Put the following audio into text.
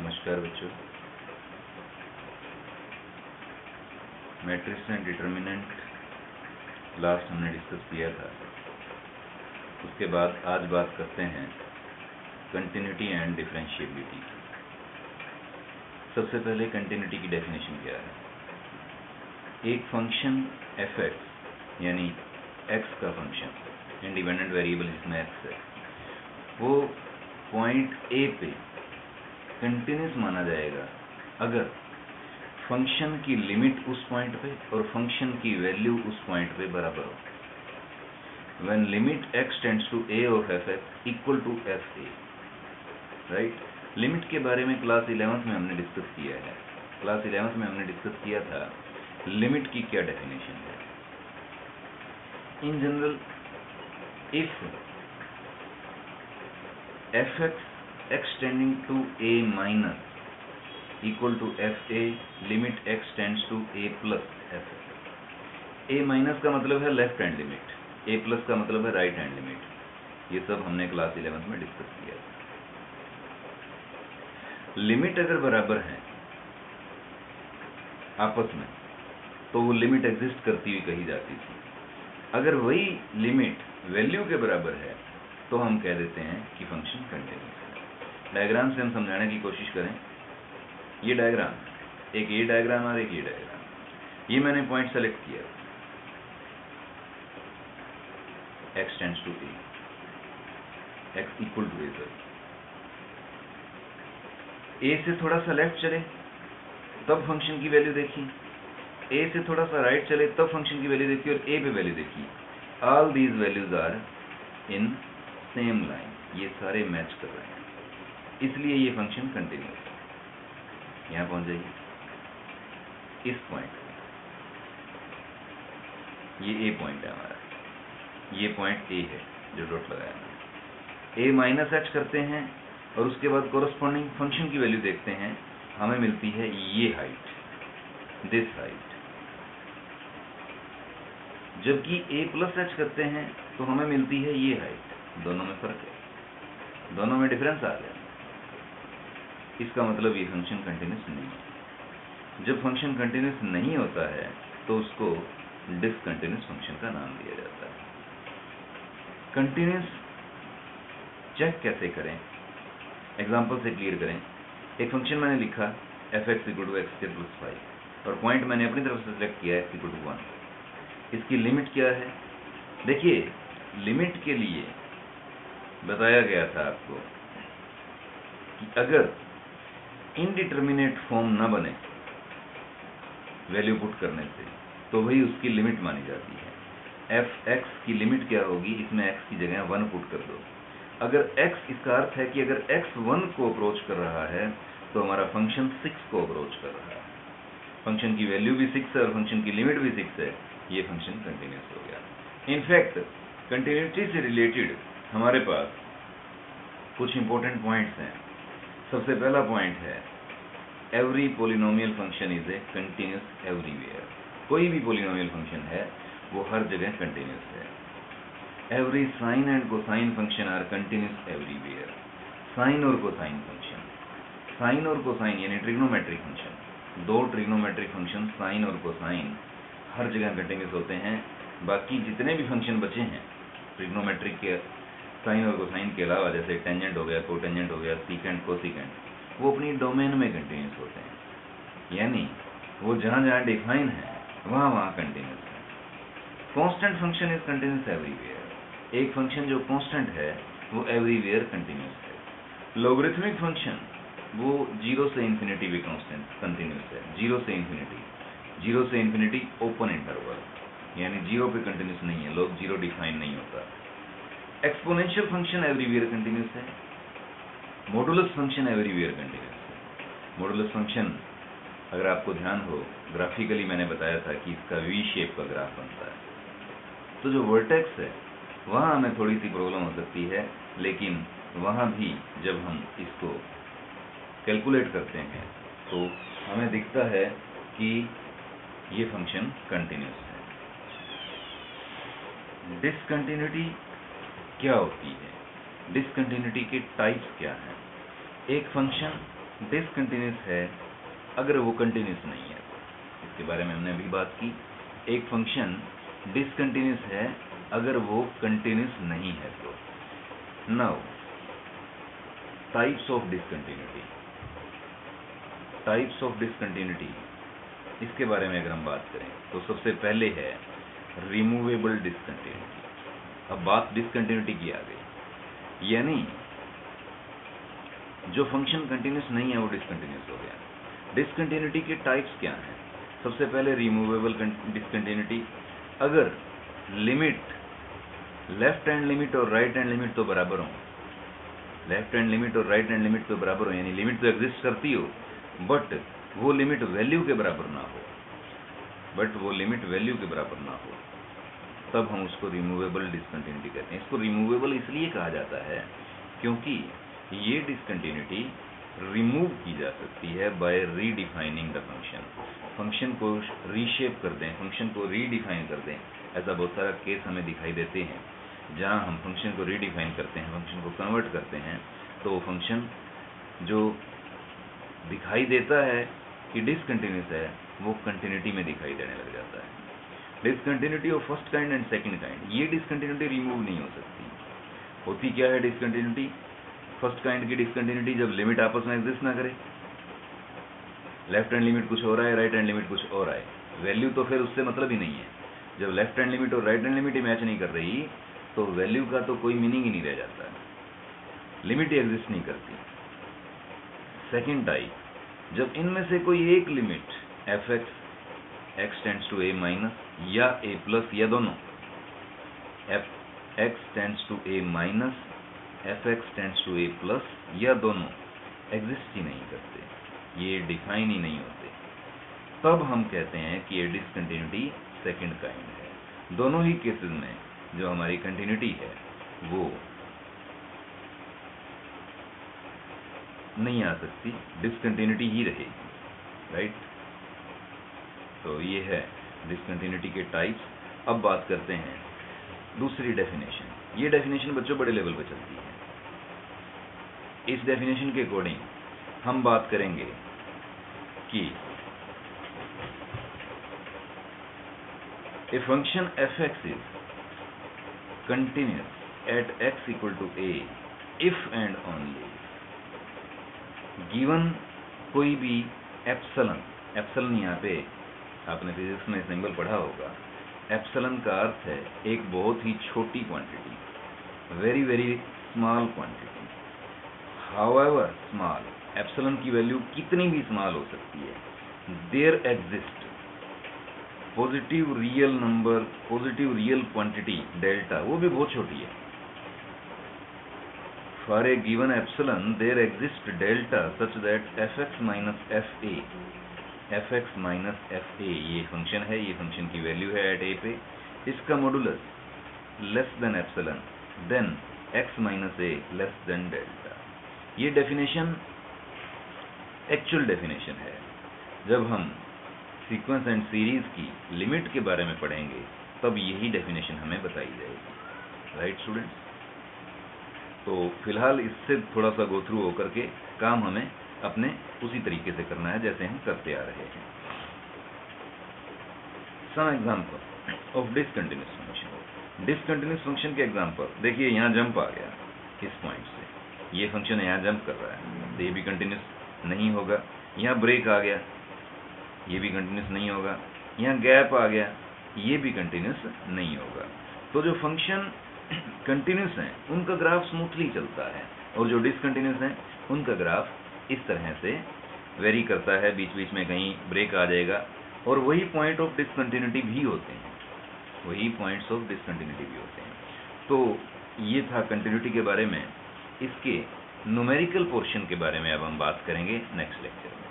नमस्कार बच्चों। Matrix and determinant last हमने डिस्कस किया था। उसके बाद आज बात करते हैं कंटिन्यूटी एंड डिफरेंशिएबिलिटी। सबसे पहले कंटिन्यूटी की डेफिनेशन क्या है। एक फंक्शन एफ एक्स यानी एक्स का फंक्शन, इंडिपेंडेंट वेरिएबल जिसमें एक्स है, वो पॉइंट ए पे कंटिन्यूस माना जाएगा अगर फंक्शन की लिमिट उस पॉइंट पे और फंक्शन की वैल्यू उस पॉइंट पे बराबर हो। When limit X tends to A of F X equal to F A, right. Limit के बारे में क्लास 11th में हमने डिस्कस किया है। क्लास 11th में हमने डिस्कस किया था लिमिट की क्या डेफिनेशन है। In general, if F x x tending to a minus equal to f a limit x tends to a plus f a minus का मतलब है left hand limit, a plus का मतलब है राइट हैंड लिमिट। ये सब हमने class 11th में डिस्कस किया। लिमिट अगर बराबर है आपस में तो वो लिमिट एग्जिस्ट करती हुई कही जाती थी। अगर वही लिमिट वैल्यू के बराबर है तो हम कह देते हैं कि फंक्शन कंटिन्यूस है। डायग्राम से हम समझाने की कोशिश करें। ये डायग्राम, एक ये डायग्राम और एक ये डायग्राम। ये मैंने पॉइंट सेलेक्ट किया, x tends to a, x equal to a। a से थोड़ा सा लेफ्ट चले तब फंक्शन की वैल्यू देखी, a से थोड़ा सा राइट चले तब फंक्शन की वैल्यू देखी और a पे वैल्यू देखी। All these values are in same line. ये सारे मैच कर रहे हैं, इसलिए ये फंक्शन कंटिन्यूस है। यहां पहुंच जाइए इस पॉइंट, ये ए पॉइंट है हमारा, ये पॉइंट ए है जो डॉट लगाया मैंने। ए माइनस एच करते हैं और उसके बाद कोरस्पॉन्डिंग फंक्शन की वैल्यू देखते हैं, हमें मिलती है ये हाइट, दिस हाइट। जबकि ए प्लस एच करते हैं तो हमें मिलती है ये हाइट। दोनों में फर्क है, दोनों में डिफरेंस आ गया। इसका मतलब ये फंक्शन कंटिन्यूस नहीं है। जब फंक्शन कंटिन्यूस नहीं होता है तो उसको डिसकंटिन्यूस फंक्शन का नाम दिया जाता है। कंटिन्यूस चेक कैसे करें, एग्जांपल से क्लियर करें। एक फंक्शन मैंने लिखा F X equal to X square plus 5 और पॉइंट मैंने अपनी तरफ से सिलेक्ट किया एक्स इक्वल टू 1। इसकी लिमिट क्या है। देखिए, लिमिट के लिए बताया गया था आपको कि अगर इनडिटर्मिनेट फॉर्म न बने वैल्यू पुट करने से तो वही उसकी लिमिट मानी जाती है। एफ एक्स की लिमिट क्या होगी, इसमें एक्स की जगह 1 पुट कर दो। अगर एक्स, इसका अर्थ है कि अगर एक्स 1 को अप्रोच कर रहा है तो हमारा फंक्शन 6 को अप्रोच कर रहा है। फंक्शन की वैल्यू भी 6 है और फंक्शन की लिमिट भी 6 है। ये फंक्शन कंटिन्यूस हो गया। इनफैक्ट कंटिन्यूटी से रिलेटेड हमारे पास कुछ इंपॉर्टेंट पॉइंट्स हैं। सबसे पहला पॉइंट है every polynomial function is a continuous everywhere. कोई भी पोलिनोमियल फंक्शन है वो हर जगह कंटिन्यूस है। Every sine and cosine function are continuous everywhere. Sine और कोसाइन फंक्शन, साइन और कोसाइन यानी ट्रिग्नोमेट्रिक फंक्शन, दो ट्रिग्नोमेट्रिक फंक्शन साइन और कोसाइन हर जगह कंटिन्यूस होते हैं। बाकी जितने भी फंक्शन बचे हैं ट्रिग्नोमेट्रिक के साइन और कोसाइन के अलावा, जैसे टेंजेंट हो गया, कोटेंजेंट हो गया, सीकेंट, कोसिकेंट, वो अपनी डोमेन में कंटिन्यूस होते हैं। यानी वो जहां जहां डिफाइन है वहां वहां कंटिन्यूस है। Constant function is continuous everywhere. एक फंक्शन जो कांस्टेंट है वो एवरीवेयर कंटिन्यूस है। लॉगरिथमिक फंक्शन वो 0 से इंफिनिटी भी कांस्टेंट कंटिन्यूस है। 0 से इंफिनिटी, 0 से इंफिनिटी ओपन इंटरवल, यानी 0 पे कंटिन्यूस नहीं है, लॉग 0 डिफाइन नहीं होता। एक्सपोनेंशियल फंक्शन एवरीवेयर कंटिन्यूस है। मॉडुलस फंक्शन एवरीवेयर कंटिन्यूस है। मॉडुलस फंक्शन, अगर आपको ध्यान हो, ग्राफिकली मैंने बताया था कि इसका वी शेप का ग्राफ बनता है। तो जो वर्टेक्स है वहां हमें थोड़ी सी प्रॉब्लम हो सकती है, लेकिन वहां भी जब हम इसको कैलकुलेट करते हैं तो हमें दिखता है कि ये फंक्शन कंटिन्यूस है। डिसकंटिन्यूटी क्या होती है, डिसकंटिन्यूटी के टाइप्स क्या हैं। एक फंक्शन डिसकंटिन्यूस है अगर वो कंटिन्यूस नहीं है। इसके बारे में हमने अभी बात की। एक फंक्शन डिसकंटिन्यूस है अगर वो कंटिन्यूस नहीं है तो। Now types of discontinuity, types of discontinuity, इसके बारे में अगर हम बात करें तो सबसे पहले है रिमूवेबल डिसकंटिन्यूटी। अब बात डिसकंटिन्यूटी की आ गई, यानी जो फंक्शन कंटिन्यूस नहीं है वो डिसकंटिन्यूस हो गया। डिसकंटिन्यूटी के टाइप्स क्या हैं? सबसे पहले रिमूवेबल डिसकंटिन्यूटी, अगर लिमिट, लेफ्ट हैंड लिमिट और राइट हैंड लिमिट तो बराबर हो, लेफ्ट हैंड लिमिट और राइट हैंड लिमिट तो बराबर हो, यानी लिमिट तो एग्जिस्ट करती हो बट वो लिमिट वैल्यू के बराबर ना हो, बट वो लिमिट वैल्यू के बराबर ना हो, तब हम उसको रिमूवेबल डिसकंटिन्यूटी कहते हैं। इसको रिमूवेबल इसलिए कहा जाता है क्योंकि ये डिसकंटिन्यूटी रिमूव की जा सकती है by redefining the function. Function को रीशेप कर दें, फंक्शन को रीडिफाइन कर दें। ऐसा बहुत सारा केस हमें दिखाई देते हैं जहां हम फंक्शन को रीडिफाइन करते हैं, फंक्शन को कन्वर्ट करते हैं, तो फंक्शन जो दिखाई देता है कि डिसकंटिन्यूस है वो कंटिन्यूटी में दिखाई देने लग जाता है। Discontinuity of first kind and second kind, ये डिसकंटिन्यूटी रिमूव नहीं हो सकती। होती क्या है डिसकंटिन्यूटी? फर्स्ट काइंड की डिसकंटिन्यूटी जब लिमिट आपस में एग्जिस्ट ना करे, लेफ्ट हैंड लिमिट कुछ हो रहा है, राइट हैंड लिमिट कुछ और है, वैल्यू तो फिर उससे मतलब ही नहीं है। जब लेफ्ट हैंड लिमिट और राइट हैंड लिमिट ही मैच नहीं कर रही तो वैल्यू का तो कोई मीनिंग ही नहीं रह जाता है, लिमिट ही एग्जिस्ट नहीं करती। सेकेंड टाइप, जब इनमें से कोई एक limit F X tends to A minus या ए प्लस या दोनों, F X tends to A minus, F X tends to A plus या दोनों एग्जिस्ट ही नहीं करते, ये डिफाइन ही नहीं होते, तब हम कहते हैं कि ये डिसकंटिन्यूटी सेकंड काइंड है। दोनों ही केसेस में जो हमारी कंटिन्यूटी है वो नहीं आ सकती, डिसकंटिन्यूटी ही रहेगी, राइट। तो ये है डिसकंटिन्यूटी के टाइप्स। अब बात करते हैं दूसरी डेफिनेशन। ये डेफिनेशन बच्चों बड़े लेवल पर चलती है। इस डेफिनेशन के अकॉर्डिंग हम बात करेंगे कि a function F X is continuous at X equal to A if and only given कोई भी एप्सिलॉन, एप्सिलॉन यहाँ पे आपने फिजिक्स में सिंबल पढ़ा होगा, एप्सिलॉन का अर्थ है एक बहुत ही छोटी quantity, very very small quantity. However small, epsilon की वैल्यू कितनी भी स्मॉल हो सकती है, there exist positive real number, positive real quantity delta, वो भी बहुत छोटी है। For a given epsilon there exist delta such that F X minus F A, F X minus F A ये फंक्शन है, ये फंक्शन की वैल्यू है एट ए पे, इसका modulus less than epsilon, then X minus A less than delta. ये definition actual definition है। जब हम सीक्वेंस एंड सीरीज की लिमिट के बारे में पढ़ेंगे तब यही डेफिनेशन हमें बताई जाएगी, राइट स्टूडेंट्स। तो फिलहाल इससे थोड़ा सा गो थ्रू होकर के काम हमें अपने उसी तरीके से करना है जैसे हम करते आ रहे हैं। Some example of discontinuous function. Discontinuous function के एग्जांपल देखिए, यहाँ जंप आ गया इस पॉइंट से, ये फंक्शन यहाँ जंप कर रहा है तो ये भी कंटिन्यूअस नहीं होगा। यहाँ ब्रेक आ गया, ये भी कंटिन्यूस नहीं होगा। यहाँ गैप आ गया, ये भी कंटिन्यूस नहीं होगा। तो जो फंक्शन कंटिन्यूस हैं उनका ग्राफ स्मूथली चलता है और जो डिसकंटिन्यूस हैं उनका ग्राफ इस तरह से वेरी करता है, बीच बीच में कहीं ब्रेक आ जाएगा। और वही पॉइंट ऑफ डिसकंटिन्यूटी भी होते हैं, वही पॉइंट्स ऑफ डिसकंटिन्यूटी भी होते हैं। तो ये था कंटिन्यूटी के बारे में। इसके न्यूमेरिकल पोर्शन के बारे में अब हम बात करेंगे नेक्स्ट लेक्चर में।